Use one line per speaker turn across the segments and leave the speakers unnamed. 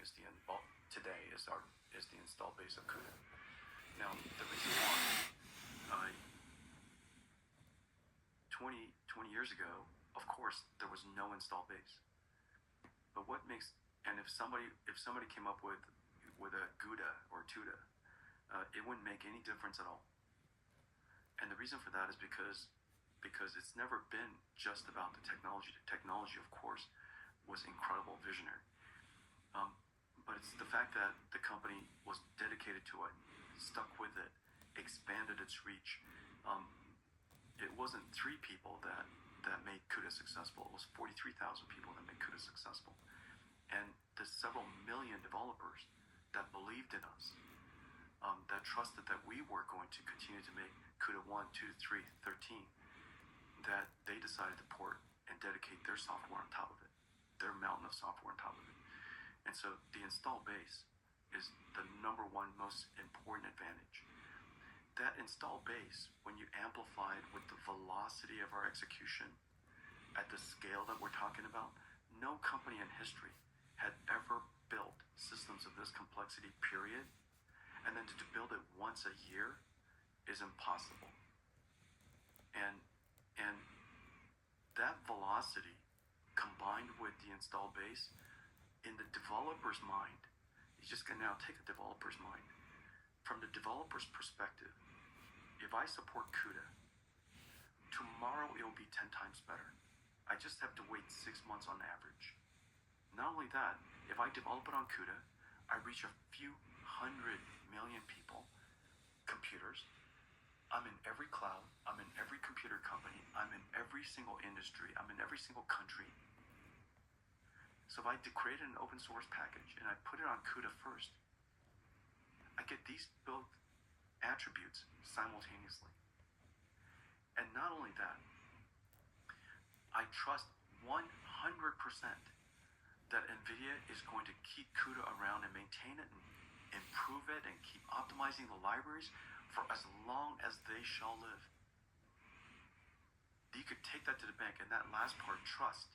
is the install base of CUDA. Now, the reason why, 20 years ago, of course, there was no install base. But if somebody came up with a GUDA or TUDA, it wouldn't make any difference at all. And the reason for that is because it's never been just about the technology. The technology, of course, was incredible, visionary. But it's the fact that the company was dedicated to it, stuck with it, expanded its reach. It wasn't 3 people that made CUDA successful. It was 43,000 people that made CUDA successful. And the several million developers that believed in us, that trusted that we were going to continue to make CUDA 1, 2, 3, 13, that they decided to port and dedicate their software on top of it, their mountain of software on top of it. And so the install base is the number one most important advantage. That install base, when you amplify it with the velocity of our execution at the scale that we're talking about, no company in history had ever built systems of this complexity, period. And then to build it once a year is impossible. And that velocity combined with the install base, in the developer's mind, you just can now take the developer's mind. From the developer's perspective, if I support CUDA, tomorrow it will be 10 times better. I just have to wait 6 months on average. Not only that, if I develop it on CUDA, I reach a few 100 million people, computers. I'm in every cloud. I'm in every computer company. I'm in every single industry. I'm in every single country. So if I create an open source package and I put it on CUDA first, I get these both attributes simultaneously. And not only that, I trust 100% that NVIDIA is going to keep CUDA around and maintain it and improve it and keep optimizing the libraries for as long as they shall live. You could take that to the bank, and that last part, trust.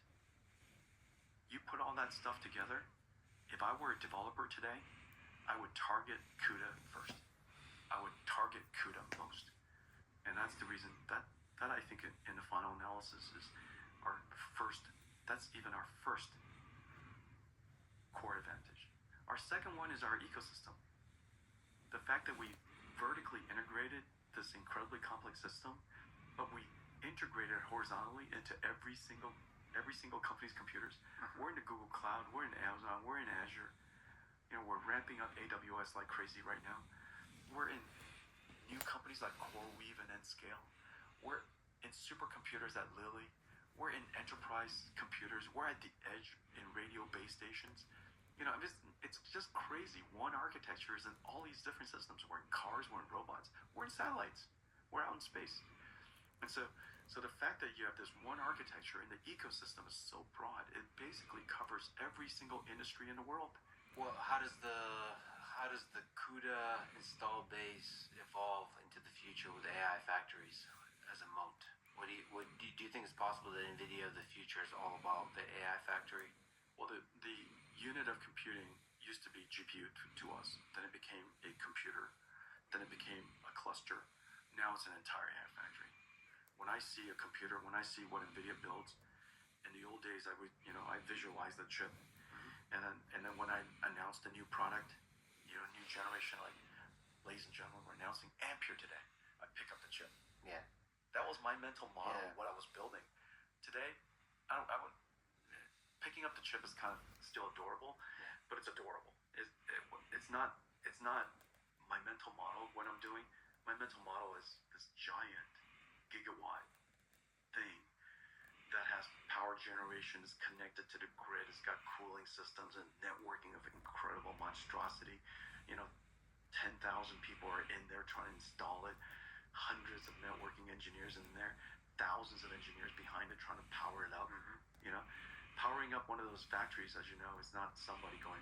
You put all that stuff together, if I were a developer today, I would target CUDA first. I would target CUDA most. And that's the reason that I think in the final analysis is that's even our first core advantage. Our second one is our ecosystem. The fact that we vertically integrated this incredibly complex system, but we integrated it horizontally into every single company's computers. We're in the Google Cloud, we're in Amazon, we're in Azure. We're ramping up AWS like crazy right now. We're in new companies like CoreWeave and Nscale. We're in supercomputers at Lilly. We're in enterprise computers. We're at the edge in radio base stations. It's just crazy. One architecture is in all these different systems. We're in cars, we're in robots, we're in satellites, we're out in space. And so the fact that you have this one architecture and the ecosystem is so broad, it basically covers every single industry in the world.
Well, how does the CUDA install base evolve into the future with AI factories as a moat? Do you think it's possible that NVIDIA of the future is all about the AI factory?
Well, the unit of computing used to be GPU to us. Then it became a computer. Then it became a cluster. Now it's an entire AI factory. When I see a computer, when I see what NVIDIA builds, in the old days I visualize the chip. And then when I announced a new product, new generation, like, ladies and gentlemen, we're announcing Ampere today. I pick up the chip.
Yeah.
That was my mental model of what I was building. Today, picking up the chip is kind of still adorable, but it's adorable. It's not my mental model of what I'm doing. My mental model is this giant gigawatt thing that has power generation, is connected to the grid, it's got cooling systems and networking of incredible monstrosity. 10,000 people are in there trying to install it, hundreds of networking engineers in there, thousands of engineers behind it trying to power it up. Powering up one of those factories, as you know, is not somebody going,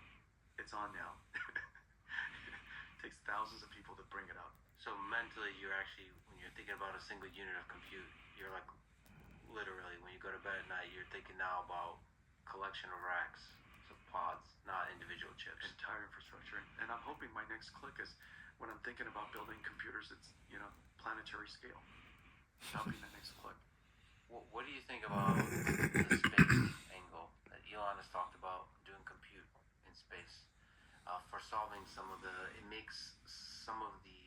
it's on now. It takes thousands of people to bring it up.
So mentally, you're actually, when you're thinking about a single unit of compute, you're like, literally, when you go to bed at night, you're thinking now about collection of racks, so pods, not individual chips.
hoping my next click is when I'm thinking about building computers, it's planetary scale. That'll be the next click.
What do you think about the space angle that Elon has talked about doing compute in space for solving it makes some of the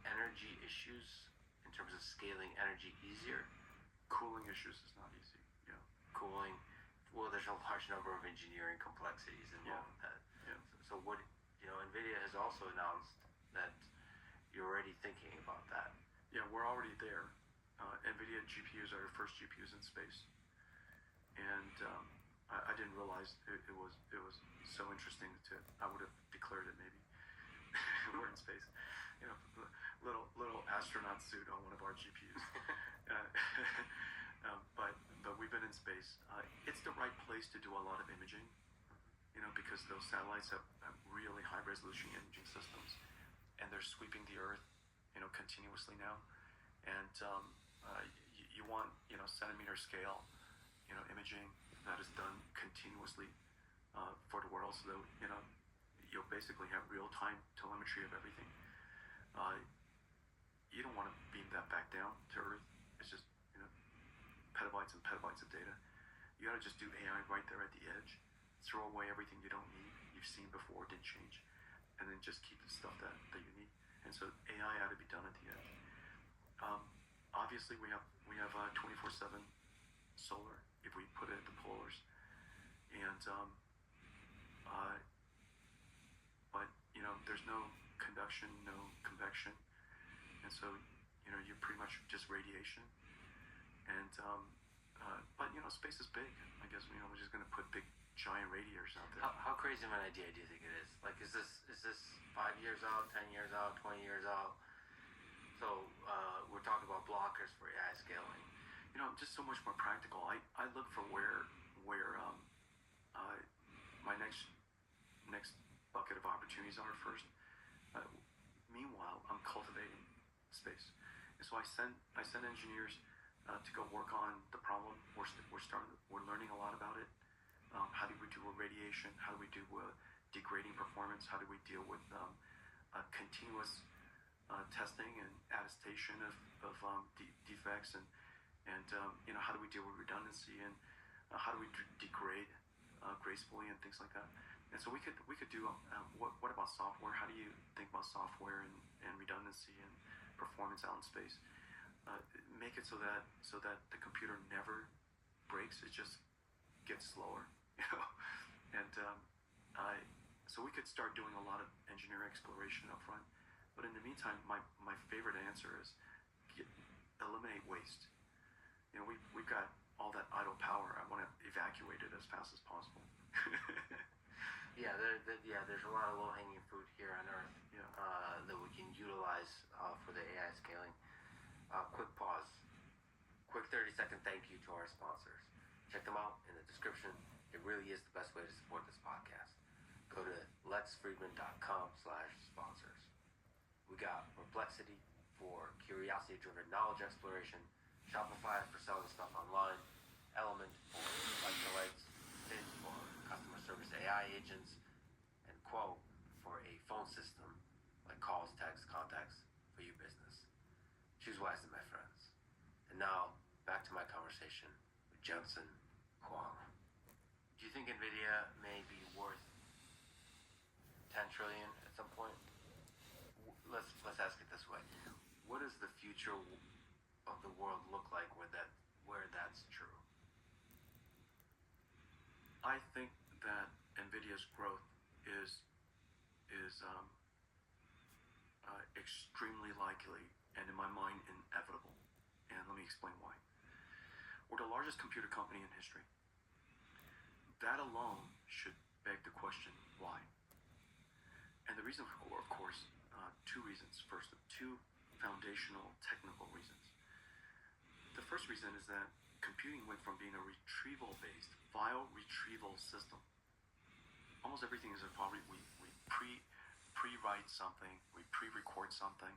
energy issues in terms of scaling energy easier.
Cooling issues is not easy. Yeah.
Cooling. Well, there's a large number of engineering complexities involved with that.
Yeah.
So what, NVIDIA has also announced that you're already thinking about that.
Yeah, we're already there. NVIDIA GPUs are our first GPUs in space, and I didn't realize it was so interesting I would have declared it maybe. We're in space, little astronaut suit on one of our GPUs. But we've been in space. It's the right place to do a lot of imaging, because those satellites have really high resolution imaging systems, and they're sweeping the Earth, continuously now, and you want centimeter scale, imaging that is done continuously for the world, so that you'll basically have real time telemetry of everything. You don't want to beam that back down to Earth. It's just petabytes and petabytes of data. You got to just do AI right there at the edge. Throw away everything you don't need, you've seen before, didn't change, and then just keep the stuff that you need. And so AI ought to be done at the edge. Obviously, we have 24/7 solar if we put it at the polars, and but there's no conduction, no convection, and so you're pretty much just radiation. And but space is big. I guess we're just going to put big giant radiators out there.
How crazy of an idea do you think it is? Like, is this 5 years out, 10 years out, 20 years out? So we're talking about blockers for AI scaling.
Just so much more practical. I look for where my next bucket of opportunities are first. Meanwhile, I'm cultivating space, and so I send engineers to go work on the problem. We're learning a lot about it. How do we do with radiation? How do we do with degrading performance? How do we deal with continuous testing and attestation of defects, and how do we deal with redundancy, and how do we degrade gracefully and things like that. And so we could do what about software? How do you think about software and redundancy and performance out in space? Make it so that the computer never breaks. It just gets slower, and so we could start doing a lot of engineering exploration up front. But in the meantime, my favorite answer is eliminate waste. We've got all that idle power. I want to evacuate it as fast as possible.
There's a lot of low-hanging fruit here on Earth that we can utilize for the AI scaling. Quick pause. Quick 30-second thank you to our sponsors. Check them out in the description. It really is the best way to support this podcast. Go to lexfriedman.com/sponsors. We got Perplexity for curiosity-driven knowledge exploration, Shopify for selling stuff online, Element for electrolytes, Fit for customer service AI agents, and Quo for a phone system like calls, texts, contacts for your business. Choose wisely, my friends. And now, back to my conversation with Jensen Huang. Do you think NVIDIA may be worth 10 trillion at some point? Let's ask it this way. What does the future of the world look like where that's true?
I think that NVIDIA's growth is extremely likely, and in my mind, inevitable. And let me explain why. We're the largest computer company in history. That alone should beg the question, why? And the reason, of course, two reasons. First, two foundational technical reasons. The first reason is that computing went from being a retrieval-based file retrieval system. Almost everything is a file. We pre-write something, we pre-record something,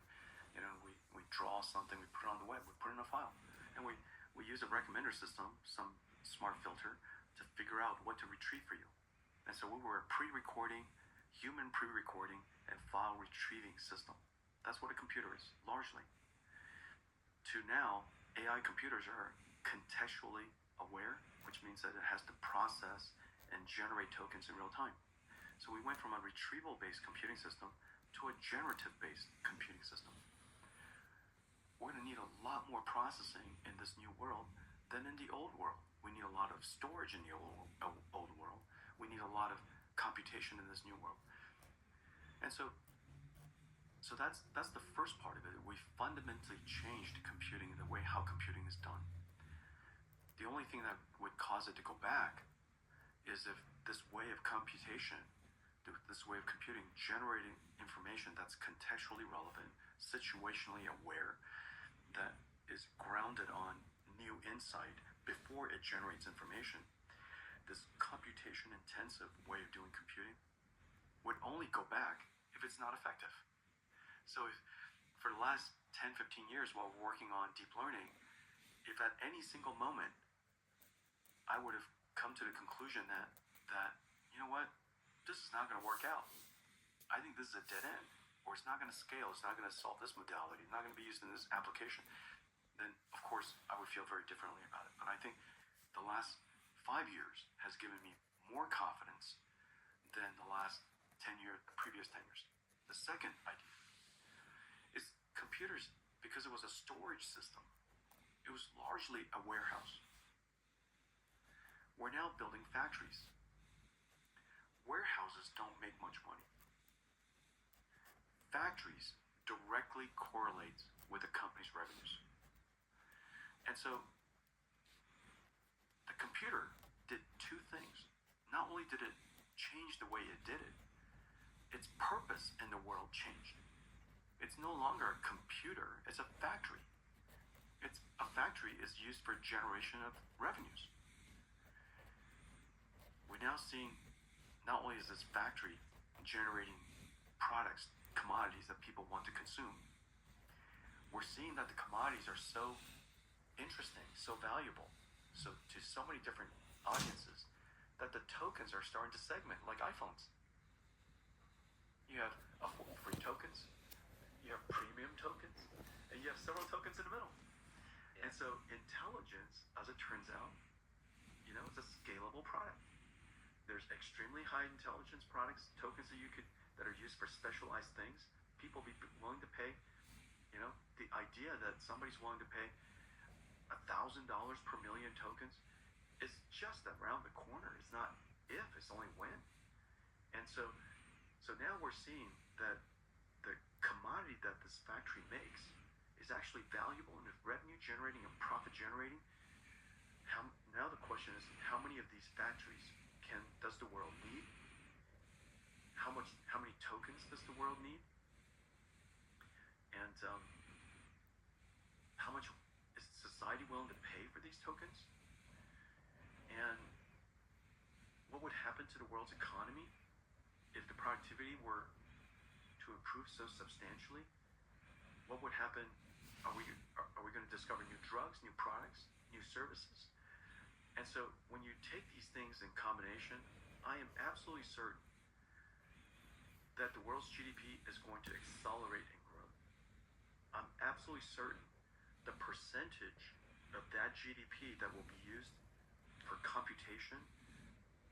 we draw something, we put it on the web, we put it in a file, and we use a recommender system, some smart filter, to figure out what to retrieve for you. And so we were pre-recording human pre-recording and file retrieving system. That's what a computer is, largely. To now, AI computers are contextually aware, which means that it has to process and generate tokens in real time. So we went from a retrieval-based computing system to a generative-based computing system. We're going to need a lot more processing in this new world than in the old world. We need a lot of storage in the old world. We need a lot of computation in this new world. And so that's the first part of it. We fundamentally changed computing, the way how computing is done. The only thing that would cause it to go back is if this way of computation, this way of computing, generating information that's contextually relevant, situationally aware, that is grounded on new insight before it generates information, this computation-intensive way of doing computing would only go back if it's not effective. So if for the last 10, 15 years while we're working on deep learning, if at any single moment I would have come to the conclusion that you know what, this is not going to work out. I think this is a dead end, or it's not going to scale, it's not going to solve this modality, it's not going to be used in this application, then of course I would feel very differently about it. But I think the last 5 years has given me more confidence than the last 10 years, the previous 10 years. The second idea is computers, because it was a storage system, it was largely a warehouse. We're now building factories. Warehouses don't make much money. Factories directly correlate with a company's revenues. And so the computer did two things. Not only did it change the way it did it, its purpose in the world changed. It's no longer a computer, it's a factory. A factory is used for generation of revenues. We're now seeing, not only is this factory generating products, commodities that people want to consume, we're seeing that the commodities are so interesting, so valuable, so to so many different audiences, that the tokens are starting to segment like iPhones. You have free tokens, you have premium tokens, and you have several tokens in the middle. And so intelligence, as it turns out, it's a scalable product. There's extremely high intelligence products, tokens that are used for specialized things. People be willing to pay, the idea that somebody's willing to pay $1,000 per million tokens is just around the corner. It's not if, it's only when. And so now we're seeing that the commodity that this factory makes is actually valuable and is revenue generating and profit generating. Now the question is, how many of these factories does the world need? How many tokens does the world need? And how much is society willing to pay for these tokens? And what would happen to the world's economy if the productivity were to improve so substantially? What would happen? Are we going to discover new drugs, new products, new services? And so when you take these things in combination, I am absolutely certain that the world's GDP is going to accelerate in growth. I'm absolutely certain the percentage of that GDP that will be used for computation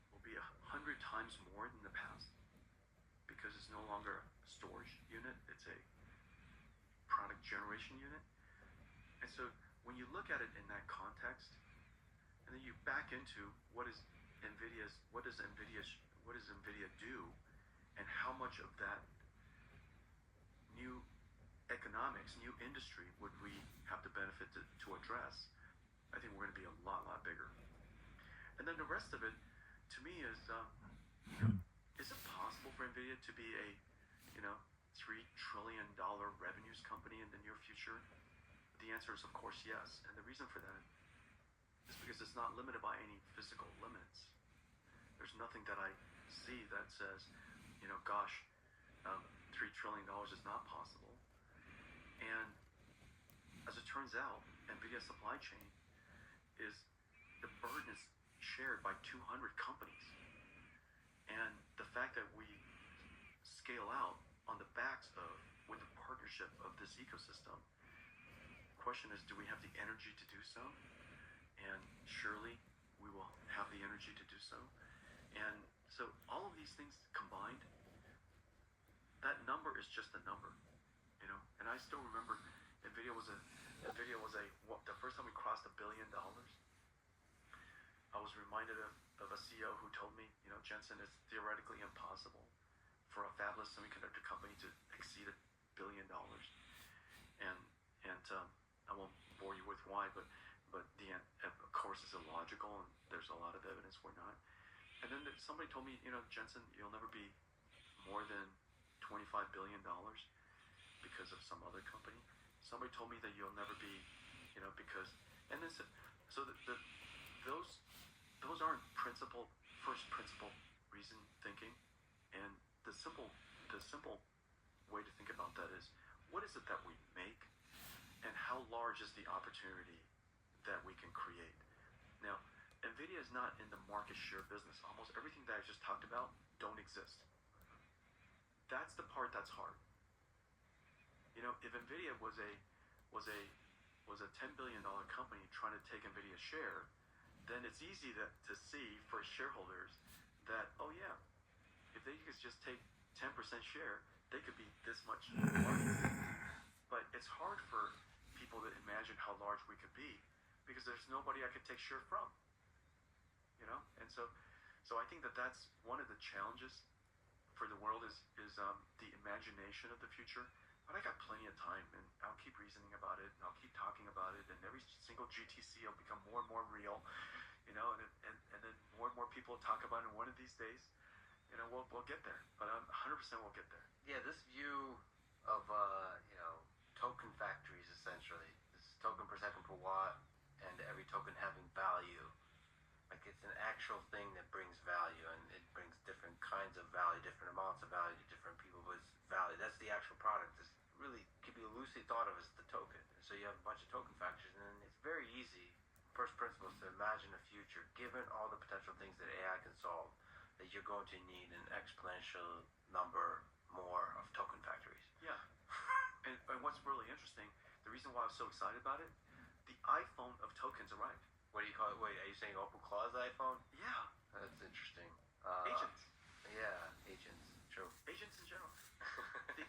will be 100 times more than the past, because it's no longer a storage unit, it's a product generation unit. And so when you look at it in that context, and then you back into what does NVIDIA do, and how much of that new economics, new industry would we have the benefit to address, I think we're going to be a lot bigger. And then the rest of it, to me, is it possible for NVIDIA to be a $3 trillion revenues company in the near future? The answer is, of course, yes. And the reason for that is because it's not limited by any physical limits. There's nothing that I see that says, $3 trillion is not possible. And as it turns out, NVIDIA's supply chain the burden is shared by 200 companies. And the fact that we scale out on the backs of, with the partnership of this ecosystem. Question is, do we have the energy to do so? And surely we will have the energy to do so. And so all of these things combined, that number is just a number, you know. And I still remember Nvidia was the first time we crossed $1 billion. I was reminded of a CEO who told me, you know, Jensen, it's theoretically impossible for a fabless semiconductor company to exceed $1 billion. And I won't bore you with why, but the end, of course, is illogical, and there's a lot of evidence we're not. And then somebody told me, you know, Jensen, you'll never be more than $25 billion because of some other company. Somebody told me that you'll never be, you know, because, and then so those aren't first principle reason thinking. And the simple way to think about that is, what is it that we make, and how large is the opportunity that we can create? Now, Nvidia is not in the market share business. Almost everything that I just talked about don't exist. That's the part that's hard. You know, if Nvidia was a $10 billion company trying to take Nvidia's share, then it's easy to see for shareholders that, oh yeah, if they could just take 10% share, they could be this much larger. But it's hard for people to imagine how large we could be, because there's nobody I could take share from. You know, and so I think that's one of the challenges for the world is the imagination of the future. But I got plenty of time, and I'll keep reasoning about it, and I'll keep talking about it, and every single GTC will become more and more real, you know, and then more and more people will talk about it. And one of these days, you know, we'll get there. But 100% we'll get there.
Yeah, this view of you know, token factories, essentially, this token per second per watt, and every token having value. Like, it's an actual thing that brings value, and it brings different kinds of value, different amounts of value to different people, but it's value. That's the actual product. This really could be loosely thought of as the token. So you have a bunch of token factories, and then it's very easy, first principles, to imagine a future, given all the potential things that AI can solve, that you're going to need an exponential number more of token factories.
Yeah. And what's really interesting, the reason why I was so excited about it, the iPhone of tokens arrived.
What do you call it? Wait, are you saying OpenClaw's iPhone?
Yeah.
That's interesting.
Agents.
Yeah, agents. True.
Agents in general. The